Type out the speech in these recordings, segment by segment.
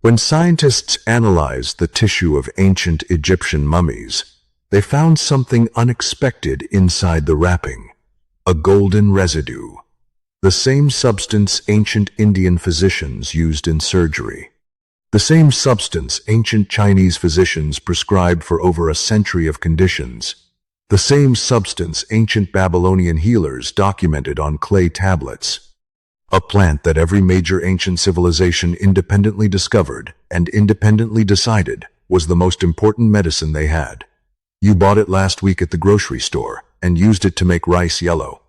When scientists analyzed the tissue of ancient Egyptian mummies, they found something unexpected inside the wrapping: a golden residue, the same substance ancient Indian physicians used in surgery, the same substance ancient Chinese physicians prescribed for over a century of conditions, the same substance ancient Babylonian healers documented on clay tablets. A plant that every major ancient civilization independently discovered and independently decided was the most important medicine they had. You bought it last week at the grocery store and used it to make rice yellow.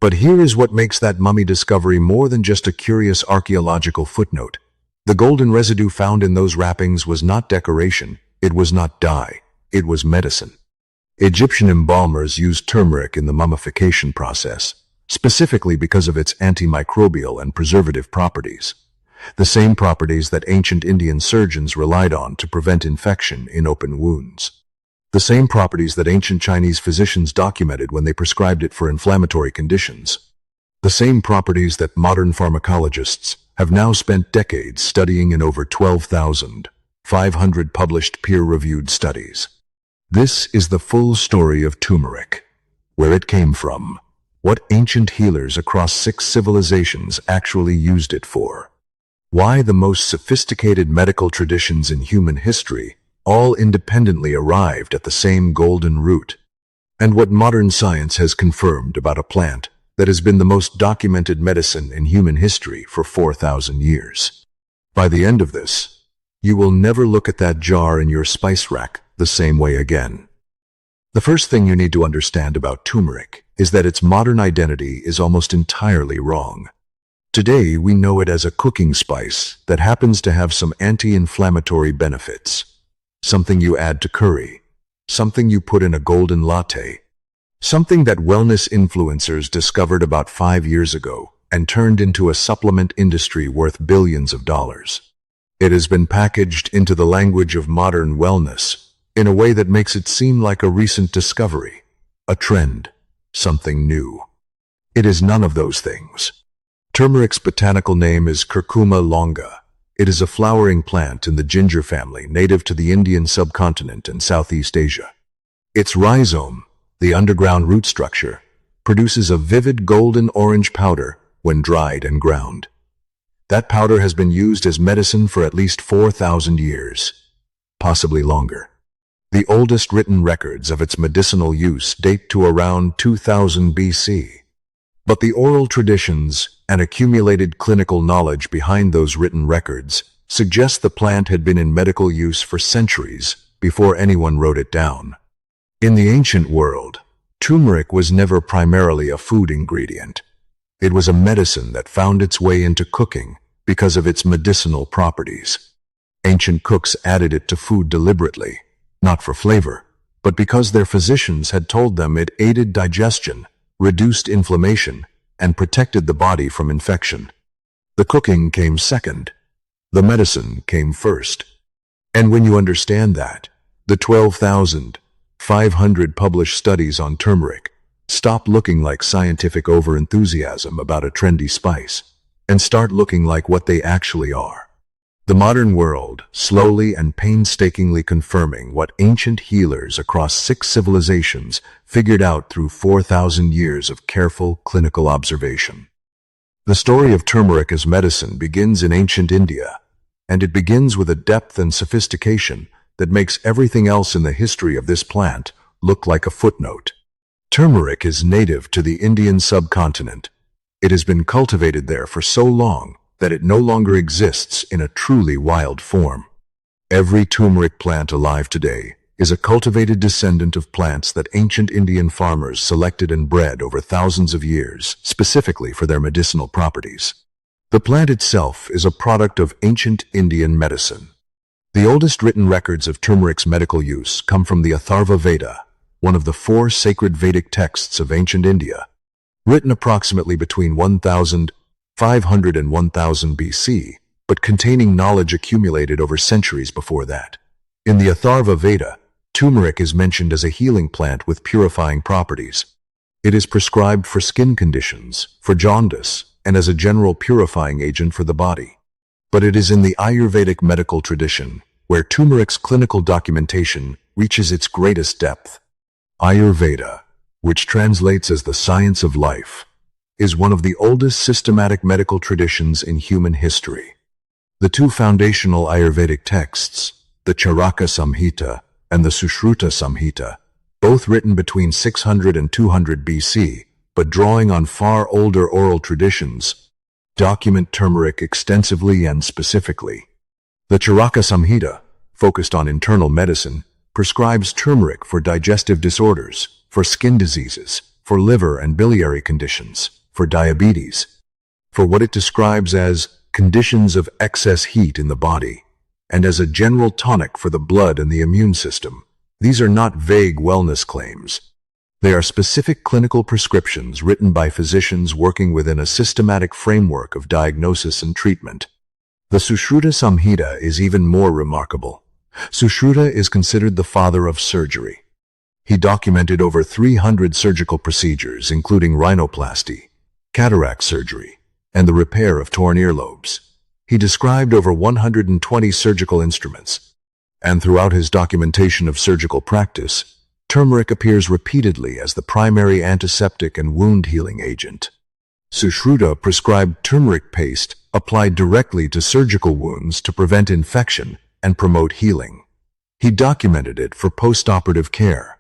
But here is what makes that mummy discovery more than just a curious archaeological footnote. The golden residue found in those wrappings was not decoration, it was not dye, it was medicine. Egyptian embalmers used turmeric in the mummification process, specifically because of its antimicrobial and preservative properties, the same properties that ancient Indian surgeons relied on to prevent infection in open wounds, the same properties that ancient Chinese physicians documented when they prescribed it for inflammatory conditions, the same properties that modern pharmacologists have now spent decades studying in over 12,500 published peer-reviewed studies. This is the full story of turmeric, where it came from, what ancient healers across 6 civilizations actually used it for, why the most sophisticated medical traditions in human history all independently arrived at the same golden root, and what modern science has confirmed about a plant that has been the most documented medicine in human history for 4,000 years. By the end of this, you will never look at that jar in your spice rack the same way again. The first thing you need to understand about turmeric is that its modern identity is almost entirely wrong. Today, we know it as a cooking spice that happens to have some anti-inflammatory benefits. Something you add to curry, something you put in a golden latte, something that wellness influencers discovered about 5 years ago and turned into a supplement industry worth billions of dollars. It has been packaged into the language of modern wellness in a way that makes it seem like a recent discovery, a trend, something new. It is none of those things. Turmeric's botanical name is Curcuma longa. It is a flowering plant in the ginger family native to the Indian subcontinent and Southeast Asia. Its rhizome, the underground root structure, produces a vivid golden orange powder when dried and ground. That powder has been used as medicine for at least 4,000 years, possibly longer. The oldest written records of its medicinal use date to around 2000 BC. But the oral traditions and accumulated clinical knowledge behind those written records suggest the plant had been in medical use for centuries before anyone wrote it down. In the ancient world, turmeric was never primarily a food ingredient. It was a medicine that found its way into cooking because of its medicinal properties. Ancient cooks added it to food deliberately, not for flavor, but because their physicians had told them it aided digestion, reduced inflammation, and protected the body from infection. The cooking came second. The medicine came first. And when you understand that, the 12,500 published studies on turmeric stop looking like scientific overenthusiasm about a trendy spice and start looking like what they actually are. The modern world, slowly and painstakingly confirming what ancient healers across 6 civilizations figured out through 4,000 years of careful clinical observation. The story of turmeric as medicine begins in ancient India, and it begins with a depth and sophistication that makes everything else in the history of this plant look like a footnote. Turmeric is native to the Indian subcontinent. It has been cultivated there for so long that it no longer exists in a truly wild form. Every turmeric plant alive today is a cultivated descendant of plants that ancient Indian farmers selected and bred over thousands of years, specifically for their medicinal properties. The plant itself is a product of ancient Indian medicine. The oldest written records of turmeric's medical use come from the Atharva Veda, one of the 4 sacred Vedic texts of ancient India, written approximately between 1,500 and 1000 BC, but containing knowledge accumulated over centuries before that. In the Atharva Veda, turmeric is mentioned as a healing plant with purifying properties. It is prescribed for skin conditions, for jaundice, and as a general purifying agent for the body. But it is in the Ayurvedic medical tradition where turmeric's clinical documentation reaches its greatest depth. Ayurveda, which translates as the science of life, is one of the oldest systematic medical traditions in human history. The two foundational Ayurvedic texts, the Charaka Samhita and the Sushruta Samhita, both written between 600 and 200 BC, but drawing on far older oral traditions, document turmeric extensively and specifically. The Charaka Samhita, focused on internal medicine, prescribes turmeric for digestive disorders, for skin diseases, for liver and biliary conditions, for diabetes, for what it describes as conditions of excess heat in the body, and as a general tonic for the blood and the immune system. These are not vague wellness claims. They are specific clinical prescriptions written by physicians working within a systematic framework of diagnosis and treatment. The Sushruta Samhita is even more remarkable. Sushruta is considered the father of surgery. He documented over 300 surgical procedures, including rhinoplasty, cataract surgery, and the repair of torn earlobes. He described over 120 surgical instruments, and throughout his documentation of surgical practice, turmeric appears repeatedly as the primary antiseptic and wound healing agent. Sushruta prescribed turmeric paste applied directly to surgical wounds to prevent infection and promote healing. He documented it for post-operative care.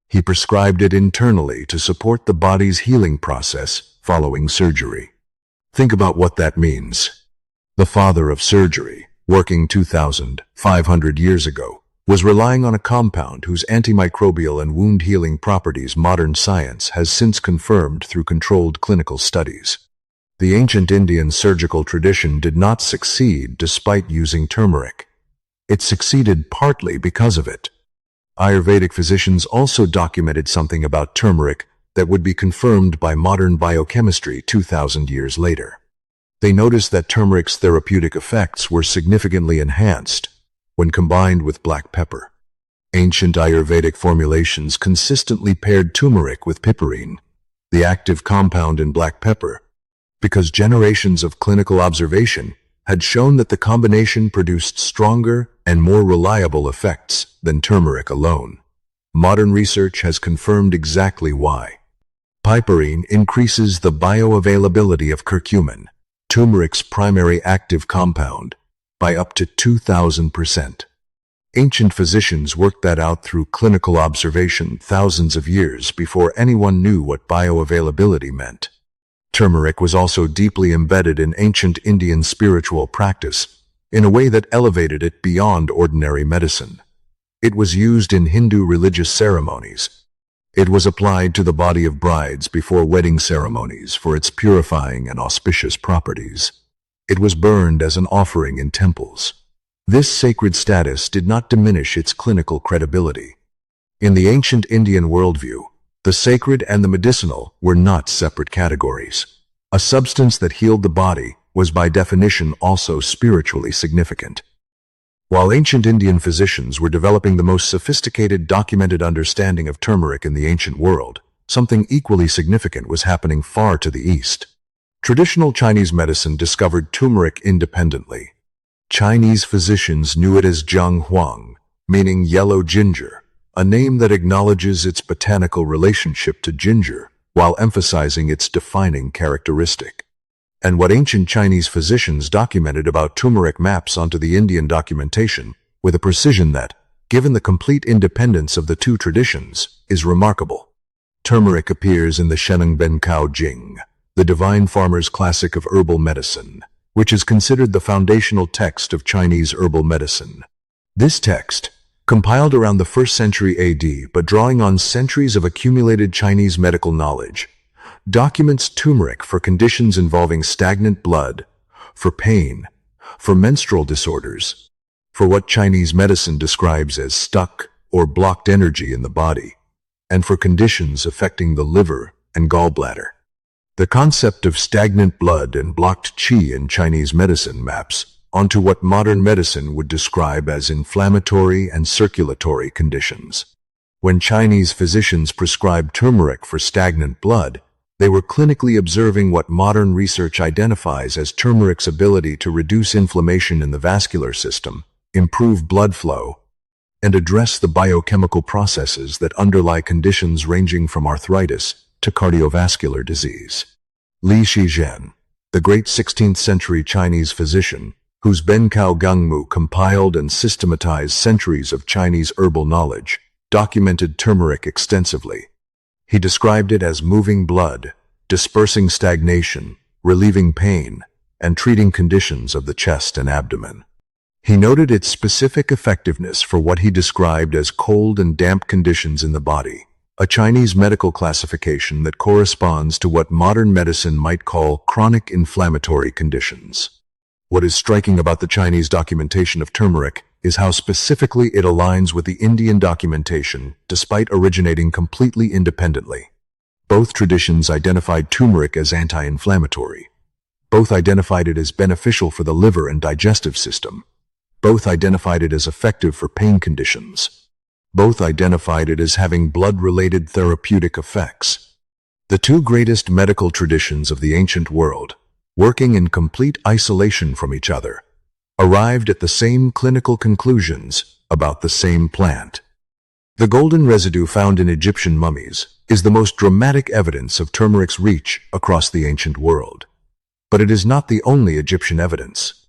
He prescribed it internally to support the body's healing process following surgery. Think about what that means. The father of surgery, working 2,500 years ago, was relying on a compound whose antimicrobial and wound healing properties modern science has since confirmed through controlled clinical studies. The ancient Indian surgical tradition did not succeed despite using turmeric. It succeeded partly because of it. Ayurvedic physicians also documented something about turmeric that would be confirmed by modern biochemistry 2,000 years later. They noticed that turmeric's therapeutic effects were significantly enhanced when combined with black pepper. Ancient Ayurvedic formulations consistently paired turmeric with piperine, the active compound in black pepper, because generations of clinical observation had shown that the combination produced stronger and more reliable effects than turmeric alone. Modern research has confirmed exactly why. Piperine increases the bioavailability of curcumin, turmeric's primary active compound, by up to 2,000%. Ancient physicians worked that out through clinical observation thousands of years before anyone knew what bioavailability meant. Turmeric was also deeply embedded in ancient Indian spiritual practice, in a way that elevated it beyond ordinary medicine. It was used in Hindu religious ceremonies. It was applied to the body of brides before wedding ceremonies for its purifying and auspicious properties. It was burned as an offering in temples. This sacred status did not diminish its clinical credibility. In the ancient Indian worldview, the sacred and the medicinal were not separate categories. A substance that healed the body was by definition also spiritually significant. While ancient Indian physicians were developing the most sophisticated documented understanding of turmeric in the ancient world, something equally significant was happening far to the east. Traditional Chinese medicine discovered turmeric independently. Chinese physicians knew it as Jiang Huang, meaning yellow ginger, a name that acknowledges its botanical relationship to ginger while emphasizing its defining characteristic. And what ancient Chinese physicians documented about turmeric maps onto the Indian documentation with a precision that, given the complete independence of the two traditions, is remarkable. Turmeric appears in the Sheneng Ben Cao Jing, the Divine Farmer's Classic of Herbal Medicine, which is considered the foundational text of Chinese herbal medicine. This text, compiled around the 1st century AD but drawing on centuries of accumulated Chinese medical knowledge, documents turmeric for conditions involving stagnant blood, for pain, for menstrual disorders, for what Chinese medicine describes as stuck or blocked energy in the body, and for conditions affecting the liver and gallbladder. The concept of stagnant blood and blocked qi in Chinese medicine maps onto what modern medicine would describe as inflammatory and circulatory conditions. When Chinese physicians prescribed turmeric for stagnant blood, They were clinically observing what modern research identifies as turmeric's ability to reduce inflammation in the vascular system, improve blood flow, and address the biochemical processes that underlie conditions ranging from arthritis to cardiovascular disease. Li Shizhen, the great 16th century Chinese physician, whose Bencao Gangmu compiled and systematized centuries of Chinese herbal knowledge, documented turmeric extensively. He described it as moving blood, dispersing stagnation, relieving pain, and treating conditions of the chest and abdomen. He noted its specific effectiveness for what he described as cold and damp conditions in the body, a Chinese medical classification that corresponds to what modern medicine might call chronic inflammatory conditions. What is striking about the Chinese documentation of turmeric is how specifically it aligns with the Indian documentation, despite originating completely independently. Both traditions identified turmeric as anti-inflammatory. Both identified it as beneficial for the liver and digestive system. Both identified it as effective for pain conditions. Both identified it as having blood-related therapeutic effects. The two greatest medical traditions of the ancient world, working in complete isolation from each other, arrived at the same clinical conclusions about the same plant. The golden residue found in Egyptian mummies is the most dramatic evidence of turmeric's reach across the ancient world. But it is not the only Egyptian evidence.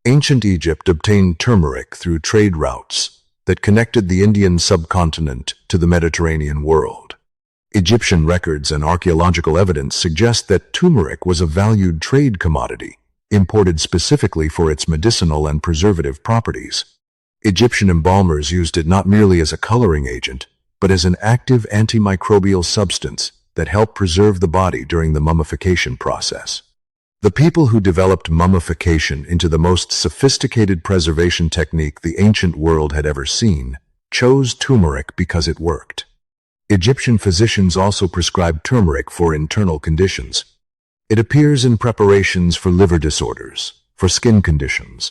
Ancient Egypt obtained turmeric through trade routes that connected the Indian subcontinent to the Mediterranean world. Egyptian records and archaeological evidence suggest that turmeric was a valued trade commodity, imported specifically for its medicinal and preservative properties. Egyptian embalmers used it not merely as a coloring agent, but as an active antimicrobial substance that helped preserve the body during the mummification process. The people who developed mummification into the most sophisticated preservation technique the ancient world had ever seen chose turmeric because it worked. Egyptian physicians also prescribed turmeric for internal conditions. It appears in preparations for liver disorders, for skin conditions,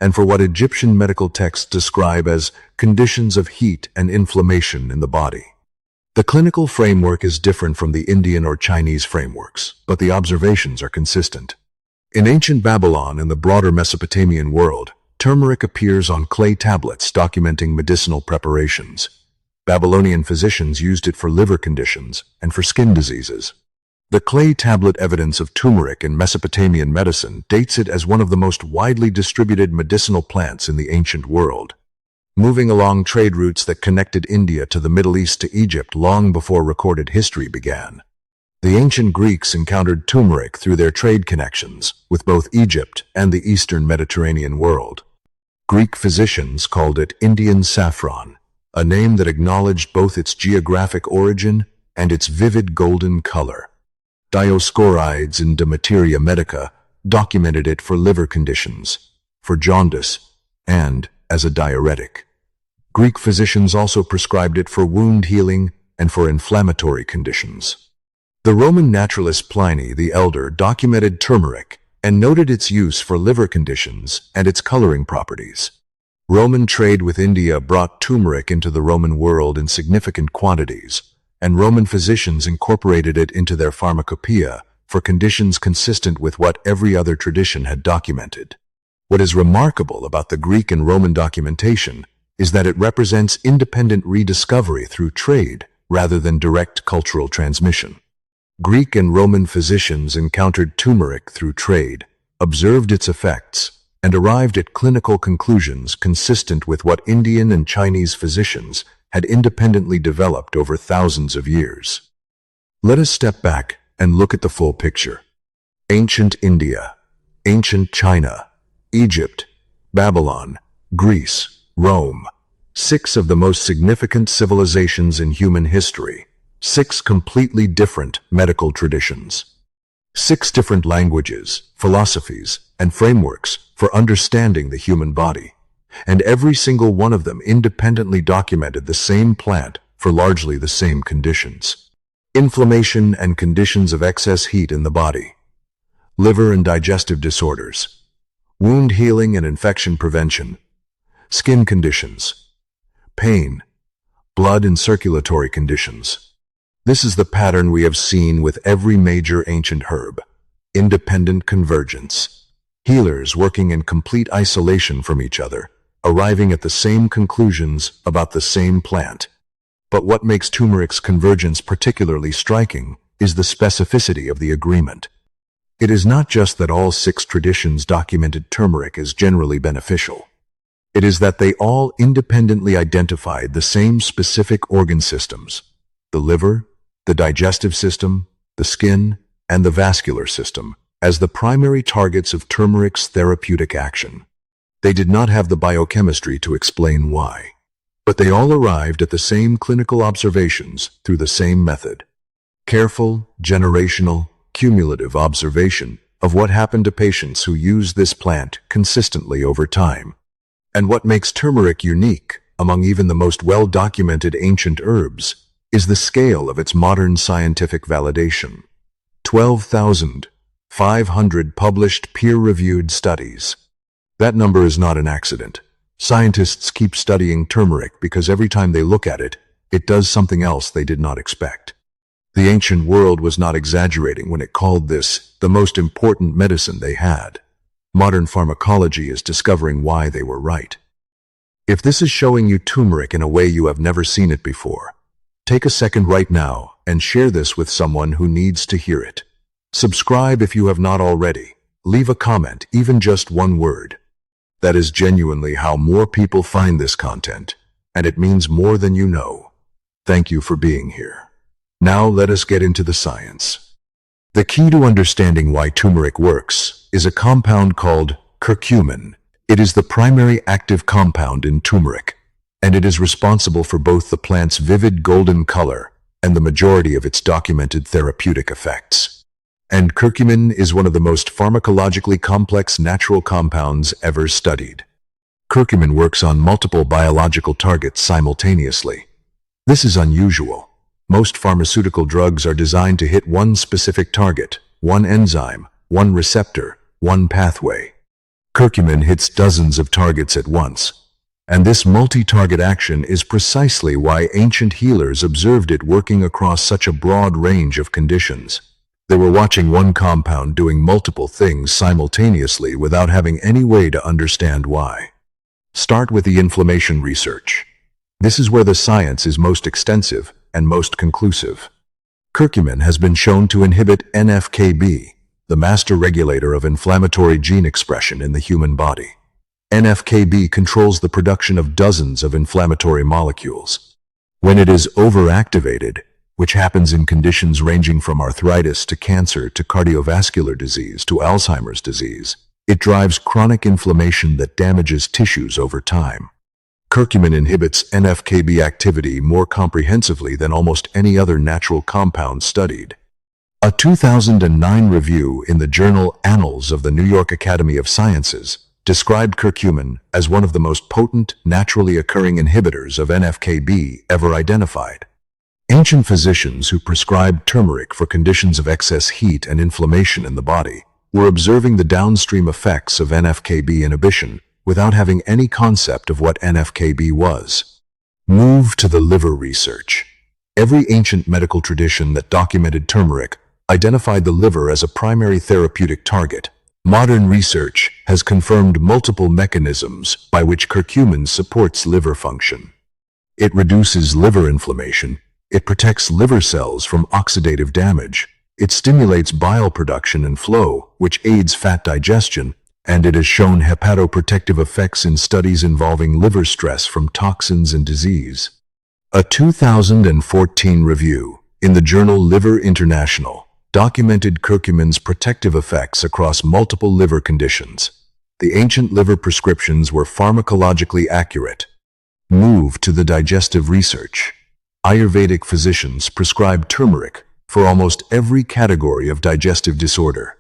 and for what Egyptian medical texts describe as conditions of heat and inflammation in the body. The clinical framework is different from the Indian or Chinese frameworks, but the observations are consistent. In ancient Babylon and the broader Mesopotamian world, turmeric appears on clay tablets documenting medicinal preparations. Babylonian physicians used it for liver conditions and for skin diseases. The clay tablet evidence of turmeric in Mesopotamian medicine dates it as one of the most widely distributed medicinal plants in the ancient world. Moving along trade routes that connected India to the Middle East to Egypt long before recorded history began. The ancient Greeks encountered turmeric through their trade connections with both Egypt and the Eastern Mediterranean world. Greek physicians called it Indian saffron, a name that acknowledged both its geographic origin and its vivid golden color. Dioscorides in De Materia Medica documented it for liver conditions, for jaundice, and as a diuretic. Greek physicians also prescribed it for wound healing and for inflammatory conditions. The Roman naturalist Pliny the Elder documented turmeric and noted its use for liver conditions and its coloring properties. Roman trade with India brought turmeric into the Roman world in significant quantities, and Roman physicians incorporated it into their pharmacopoeia for conditions consistent with what every other tradition had documented. What is remarkable about the Greek and Roman documentation is that it represents independent rediscovery through trade rather than direct cultural transmission. Greek and Roman physicians encountered turmeric through trade, observed its effects, and arrived at clinical conclusions consistent with what Indian and Chinese physicians had independently developed over thousands of years. Let us step back and look at the full picture. Ancient India, ancient China, Egypt, Babylon, Greece, Rome, 6 of the most significant civilizations in human history, 6 completely different medical traditions, 6 different languages, philosophies, and frameworks for understanding the human body, and every single one of them independently documented the same plant for largely the same conditions. Inflammation and conditions of excess heat in the body, liver and digestive disorders, wound healing and infection prevention, skin conditions, pain, blood and circulatory conditions. This is the pattern we have seen with every major ancient herb. Independent convergence. Healers working in complete isolation from each other, arriving at the same conclusions about the same plant. But what makes turmeric's convergence particularly striking is the specificity of the agreement. It is not just that all 6 traditions documented turmeric as generally beneficial. It is that they all independently identified the same specific organ systems: the liver, the digestive system, the skin, and the vascular system, as the primary targets of turmeric's therapeutic action. They did not have the biochemistry to explain why, but they all arrived at the same clinical observations through the same method. Careful, generational, cumulative observation of what happened to patients who used this plant consistently over time. And what makes turmeric unique among even the most well-documented ancient herbs is the scale of its modern scientific validation. 12,500 published peer-reviewed studies. That number is not an accident. Scientists keep studying turmeric because every time they look at it, it does something else they did not expect. The ancient world was not exaggerating when it called this the most important medicine they had. Modern pharmacology is discovering why they were right. If this is showing you turmeric in a way you have never seen it before, take a second right now and share this with someone who needs to hear it. Subscribe if you have not already. Leave a comment, even just one word. That is genuinely how more people find this content, and it means more than you know. Thank you for being here. Now let us get into the science. The key to understanding why turmeric works is a compound called curcumin. It is the primary active compound in turmeric, and it is responsible for both the plant's vivid golden color and the majority of its documented therapeutic effects. And curcumin is one of the most pharmacologically complex natural compounds ever studied. Curcumin works on multiple biological targets simultaneously. This is unusual. Most pharmaceutical drugs are designed to hit one specific target, one enzyme, one receptor, one pathway. Curcumin hits dozens of targets at once, and this multi-target action is precisely why ancient healers observed it working across such a broad range of conditions. They were watching one compound doing multiple things simultaneously without having any way to understand why. Start with the inflammation research. This is where the science is most extensive and most conclusive. Curcumin has been shown to inhibit NF-κB, the master regulator of inflammatory gene expression in the human body. NF-κB controls the production of dozens of inflammatory molecules. When it is overactivated, which happens in conditions ranging from arthritis to cancer to cardiovascular disease to Alzheimer's disease, it drives chronic inflammation that damages tissues over time. Curcumin inhibits NF-κB activity more comprehensively than almost any other natural compound studied. A 2009 review in the journal Annals of the New York Academy of Sciences described curcumin as one of the most potent, naturally occurring inhibitors of NF-κB ever identified. Ancient physicians who prescribed turmeric for conditions of excess heat and inflammation in the body were observing the downstream effects of NF-κB inhibition without having any concept of what NF-κB was. Move to the liver research. Every ancient medical tradition that documented turmeric identified the liver as a primary therapeutic target. Modern research has confirmed multiple mechanisms by which curcumin supports liver function. It reduces liver inflammation, it protects liver cells from oxidative damage, it stimulates bile production and flow, which aids fat digestion, and it has shown hepatoprotective effects in studies involving liver stress from toxins and disease. A 2014 review in the journal Liver International documented curcumin's protective effects across multiple liver conditions. The ancient liver prescriptions were pharmacologically accurate. Move to the digestive research. Ayurvedic physicians prescribe turmeric for almost every category of digestive disorder.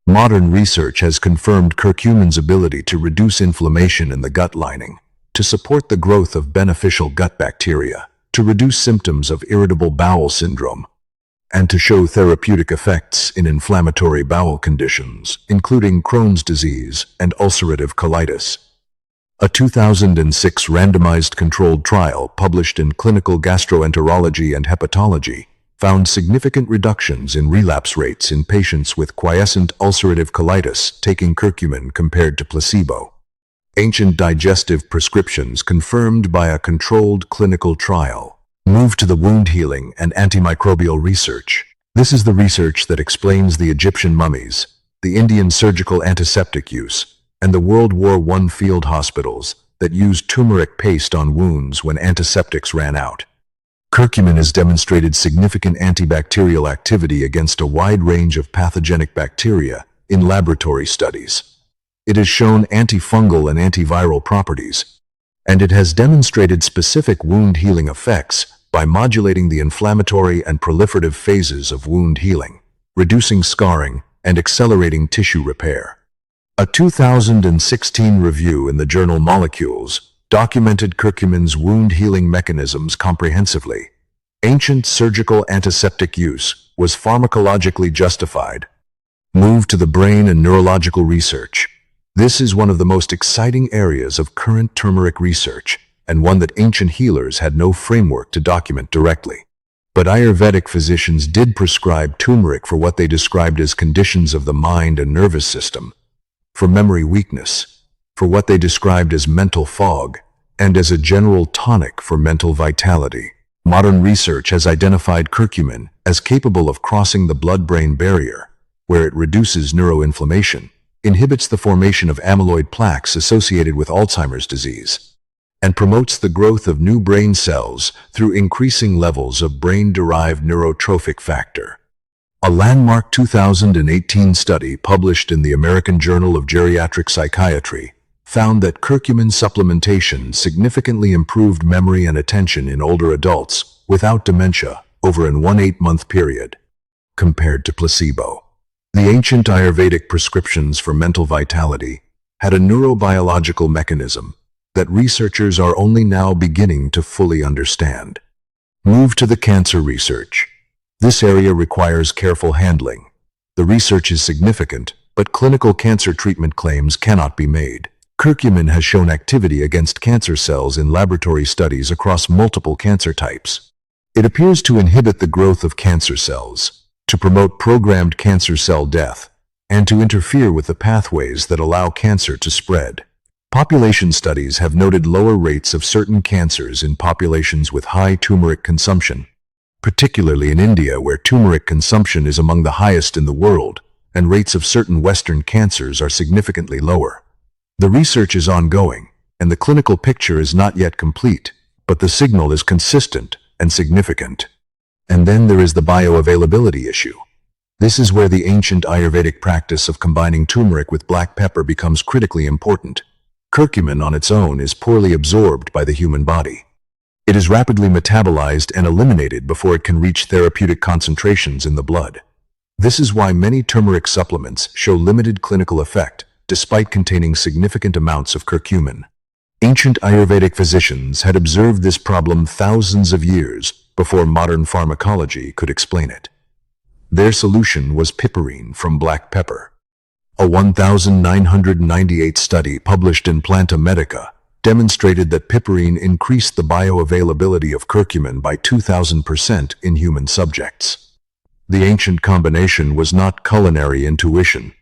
Modern research has confirmed curcumin's ability to reduce inflammation in the gut lining, to support the growth of beneficial gut bacteria, to reduce symptoms of irritable bowel syndrome, and to show therapeutic effects in inflammatory bowel conditions, including Crohn's disease and ulcerative colitis. A 2006 randomized controlled trial published in Clinical Gastroenterology and Hepatology found significant reductions in relapse rates in patients with quiescent ulcerative colitis taking curcumin compared to placebo. Ancient digestive prescriptions confirmed by a controlled clinical trial. Move to the wound healing and antimicrobial research. This is the research that explains the Egyptian mummies, the Indian surgical antiseptic use, and the World War I field hospitals that used turmeric paste on wounds when antiseptics ran out. Curcumin has demonstrated significant antibacterial activity against a wide range of pathogenic bacteria in laboratory studies. It has shown antifungal and antiviral properties, and it has demonstrated specific wound healing effects by modulating the inflammatory and proliferative phases of wound healing, reducing scarring, and accelerating tissue repair. A 2016 review in the journal Molecules documented curcumin's wound healing mechanisms comprehensively. Ancient surgical antiseptic use was pharmacologically justified. Move to the brain and neurological research. This is one of the most exciting areas of current turmeric research, and one that ancient healers had no framework to document directly. But Ayurvedic physicians did prescribe turmeric for what they described as conditions of the mind and nervous system, for memory weakness, for what they described as mental fog, and as a general tonic for mental vitality. Modern research has identified curcumin as capable of crossing the blood-brain barrier, where it reduces neuroinflammation, inhibits the formation of amyloid plaques associated with Alzheimer's disease, and promotes the growth of new brain cells through increasing levels of brain-derived neurotrophic factor. A landmark 2018 study published in the American Journal of Geriatric Psychiatry found that curcumin supplementation significantly improved memory and attention in older adults without dementia over an 8-month period, compared to placebo. The ancient Ayurvedic prescriptions for mental vitality had a neurobiological mechanism that researchers are only now beginning to fully understand. Move to the cancer research. This area requires careful handling. The research is significant, but clinical cancer treatment claims cannot be made. Curcumin has shown activity against cancer cells in laboratory studies across multiple cancer types. It appears to inhibit the growth of cancer cells, to promote programmed cancer cell death, and to interfere with the pathways that allow cancer to spread. Population studies have noted lower rates of certain cancers in populations with high turmeric consumption, particularly in India, where turmeric consumption is among the highest in the world, and rates of certain Western cancers are significantly lower. The research is ongoing, and the clinical picture is not yet complete, but the signal is consistent and significant. And then there is the bioavailability issue. This is where the ancient Ayurvedic practice of combining turmeric with black pepper becomes critically important. Curcumin on its own is poorly absorbed by the human body. It is rapidly metabolized and eliminated before it can reach therapeutic concentrations in the blood. This is why many turmeric supplements show limited clinical effect, despite containing significant amounts of curcumin. Ancient Ayurvedic physicians had observed this problem thousands of years before modern pharmacology could explain it. Their solution was piperine from black pepper. A 1998 study published in Planta Medica demonstrated that piperine increased the bioavailability of curcumin by 2,000% in human subjects. The ancient combination was not culinary intuition.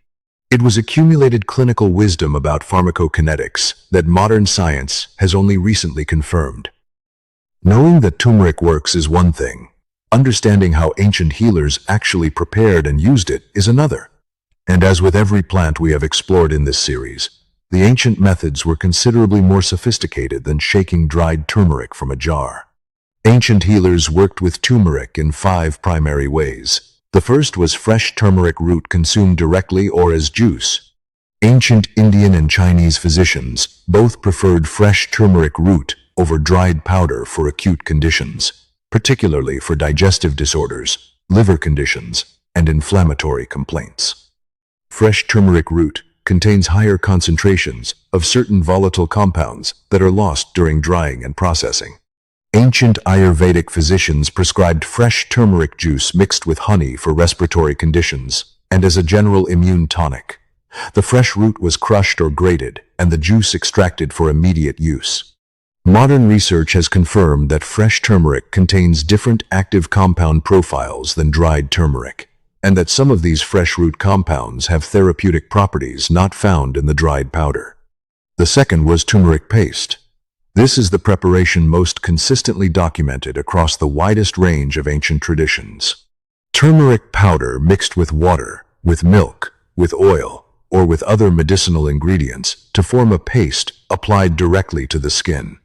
It was accumulated clinical wisdom about pharmacokinetics that modern science has only recently confirmed. Knowing that turmeric works is one thing. Understanding how ancient healers actually prepared and used it is another. And as with every plant we have explored in this series, the ancient methods were considerably more sophisticated than shaking dried turmeric from a jar. Ancient healers worked with turmeric in 5 primary ways. The first was fresh turmeric root consumed directly or as juice. Ancient Indian and Chinese physicians both preferred fresh turmeric root over dried powder for acute conditions, particularly for digestive disorders, liver conditions, and inflammatory complaints. Fresh turmeric root contains higher concentrations of certain volatile compounds that are lost during drying and processing. Ancient Ayurvedic physicians prescribed fresh turmeric juice mixed with honey for respiratory conditions and as a general immune tonic. The fresh root was crushed or grated and the juice extracted for immediate use. Modern research has confirmed that fresh turmeric contains different active compound profiles than dried turmeric, and that some of these fresh root compounds have therapeutic properties not found in the dried powder. The second was turmeric paste. This is the preparation most consistently documented across the widest range of ancient traditions. Turmeric powder mixed with water, with milk, with oil, or with other medicinal ingredients to form a paste applied directly to the skin.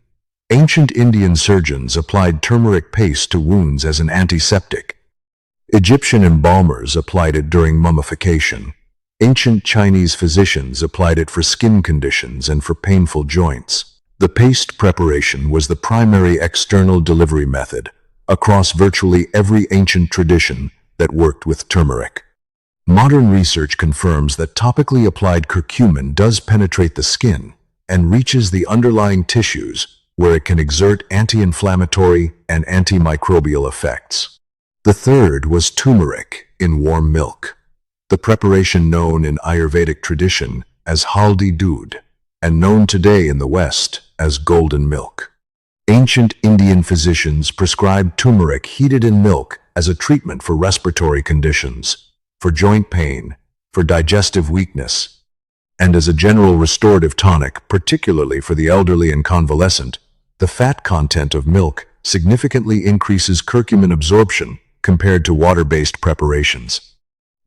Ancient Indian surgeons applied turmeric paste to wounds as an antiseptic. Egyptian embalmers applied it during mummification. Ancient Chinese physicians applied it for skin conditions and for painful joints. The paste preparation was the primary external delivery method across virtually every ancient tradition that worked with turmeric. Modern research confirms that topically applied curcumin does penetrate the skin and reaches the underlying tissues where it can exert anti-inflammatory and antimicrobial effects. The third was turmeric in warm milk, the preparation known in Ayurvedic tradition as haldi doodh and known today in the West as golden milk. Ancient Indian physicians prescribed turmeric heated in milk as a treatment for respiratory conditions, for joint pain, for digestive weakness, and as a general restorative tonic, particularly for the elderly and convalescent. The fat content of milk significantly increases curcumin absorption compared to water-based preparations.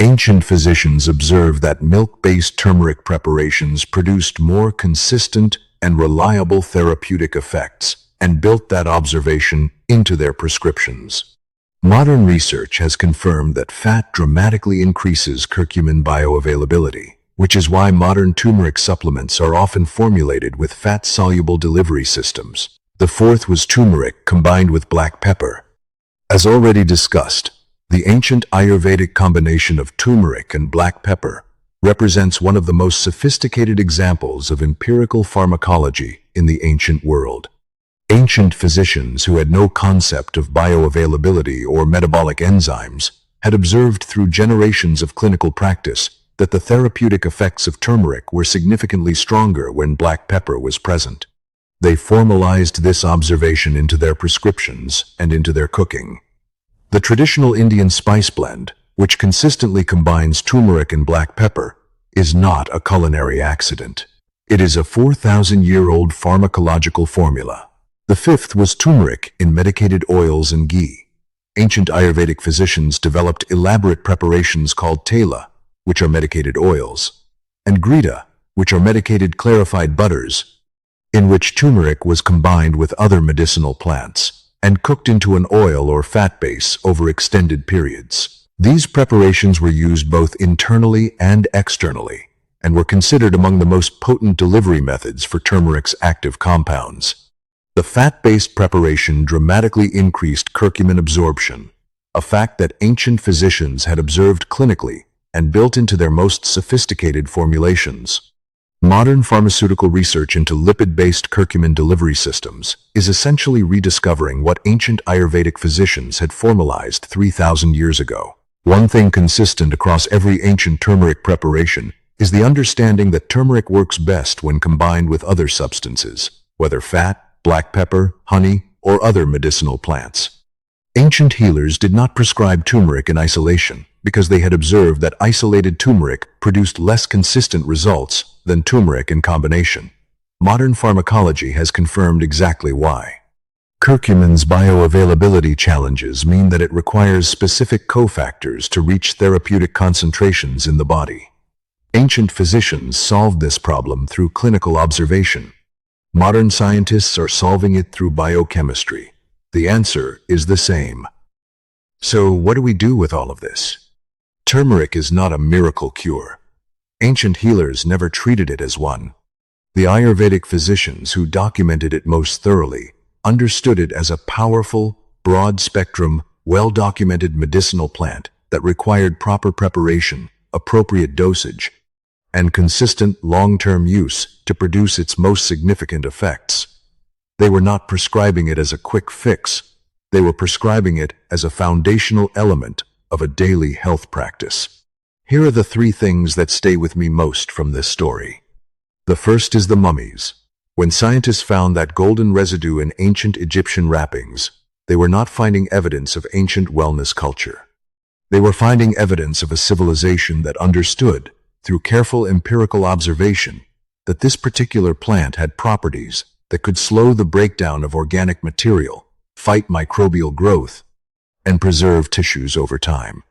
Ancient physicians observed that milk-based turmeric preparations produced more consistent and reliable therapeutic effects and built that observation into their prescriptions. Modern research has confirmed that fat dramatically increases curcumin bioavailability, which is why modern turmeric supplements are often formulated with fat-soluble delivery systems. The fourth was turmeric combined with black pepper. As already discussed, the ancient Ayurvedic combination of turmeric and black pepper represents one of the most sophisticated examples of empirical pharmacology in the ancient world. Ancient physicians who had no concept of bioavailability or metabolic enzymes had observed through generations of clinical practice that the therapeutic effects of turmeric were significantly stronger when black pepper was present. They formalized this observation into their prescriptions and into their cooking. The traditional Indian spice blend, which consistently combines turmeric and black pepper, is not a culinary accident. It is a 4,000-year-old pharmacological formula. The fifth was turmeric in medicated oils and ghee. Ancient Ayurvedic physicians developed elaborate preparations called tela, which are medicated oils, and grita, which are medicated clarified butters, in which turmeric was combined with other medicinal plants and cooked into an oil or fat base over extended periods. These preparations were used both internally and externally and were considered among the most potent delivery methods for turmeric's active compounds. The fat-based preparation dramatically increased curcumin absorption, a fact that ancient physicians had observed clinically and built into their most sophisticated formulations. Modern pharmaceutical research into lipid-based curcumin delivery systems is essentially rediscovering what ancient Ayurvedic physicians had formalized 3,000 years ago. One thing consistent across every ancient turmeric preparation is the understanding that turmeric works best when combined with other substances, whether fat, black pepper, honey, or other medicinal plants. Ancient healers did not prescribe turmeric in isolation because they had observed that isolated turmeric produced less consistent results than turmeric in combination. Modern pharmacology has confirmed exactly why. Curcumin's bioavailability challenges mean that it requires specific cofactors to reach therapeutic concentrations in the body. Ancient physicians solved this problem through clinical observation. Modern scientists are solving it through biochemistry. The answer is the same. So what do we do with all of this? Turmeric is not a miracle cure. Ancient healers never treated it as one. The Ayurvedic physicians who documented it most thoroughly understood it as a powerful, broad-spectrum, well-documented medicinal plant that required proper preparation, appropriate dosage, and consistent long-term use to produce its most significant effects. They were not prescribing it as a quick fix. They were prescribing it as a foundational element of a daily health practice. Here are the three things that stay with me most from this story. The first is the mummies. When scientists found that golden residue in ancient Egyptian wrappings, they were not finding evidence of ancient wellness culture. They were finding evidence of a civilization that understood, through careful empirical observation, that this particular plant had properties that could slow the breakdown of organic material, fight microbial growth, and preserve tissues over time.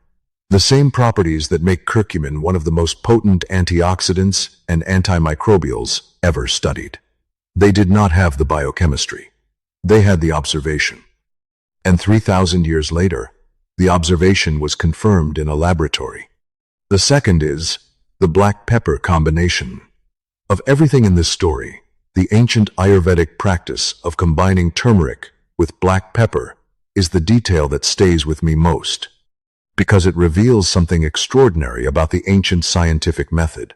The same properties that make curcumin one of the most potent antioxidants and antimicrobials ever studied. They did not have the biochemistry. They had the observation. And 3,000 years later, the observation was confirmed in a laboratory. The second is the black pepper combination. Of everything in this story, the ancient Ayurvedic practice of combining turmeric with black pepper is the detail that stays with me most, because it reveals something extraordinary about the ancient scientific method.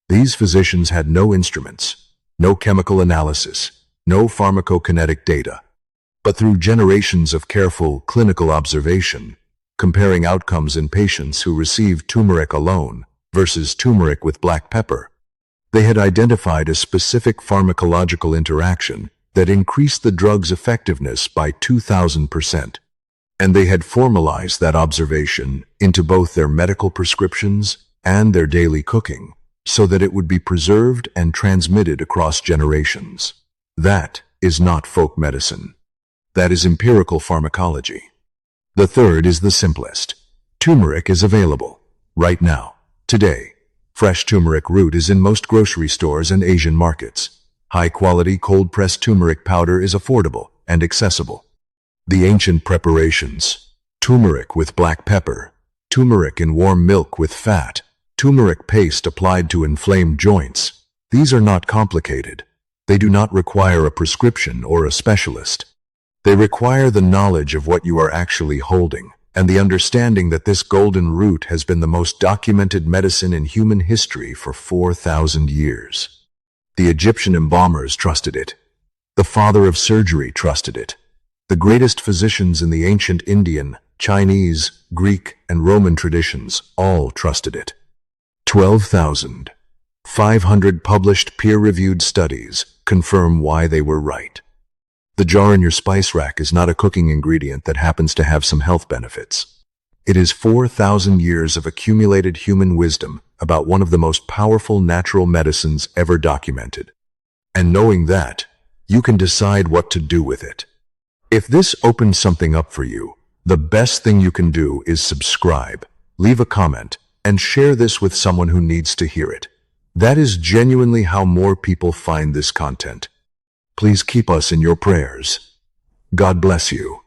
These physicians had no instruments, no chemical analysis, no pharmacokinetic data, but through generations of careful clinical observation, comparing outcomes in patients who received turmeric alone versus turmeric with black pepper, they had identified a specific pharmacological interaction that increased the drug's effectiveness by 2,000%. And they had formalized that observation into both their medical prescriptions and their daily cooking, so that it would be preserved and transmitted across generations. That is not folk medicine. That is empirical pharmacology. The third is the simplest. Turmeric is available, right now, today. Fresh turmeric root is in most grocery stores and Asian markets. High-quality cold-pressed turmeric powder is affordable and accessible. The ancient preparations: turmeric with black pepper, turmeric in warm milk with fat, turmeric paste applied to inflamed joints. These are not complicated. They do not require a prescription or a specialist. They require the knowledge of what you are actually holding, and the understanding that this golden root has been the most documented medicine in human history for 4,000 years. The Egyptian embalmers trusted it. The father of surgery trusted it. The greatest physicians in the ancient Indian, Chinese, Greek, and Roman traditions all trusted it. 12,500 published peer-reviewed studies confirm why they were right. The jar in your spice rack is not a cooking ingredient that happens to have some health benefits. It is 4,000 years of accumulated human wisdom about one of the most powerful natural medicines ever documented. And knowing that, you can decide what to do with it. If this opens something up for you, the best thing you can do is subscribe, leave a comment, and share this with someone who needs to hear it. That is genuinely how more people find this content. Please keep us in your prayers. God bless you.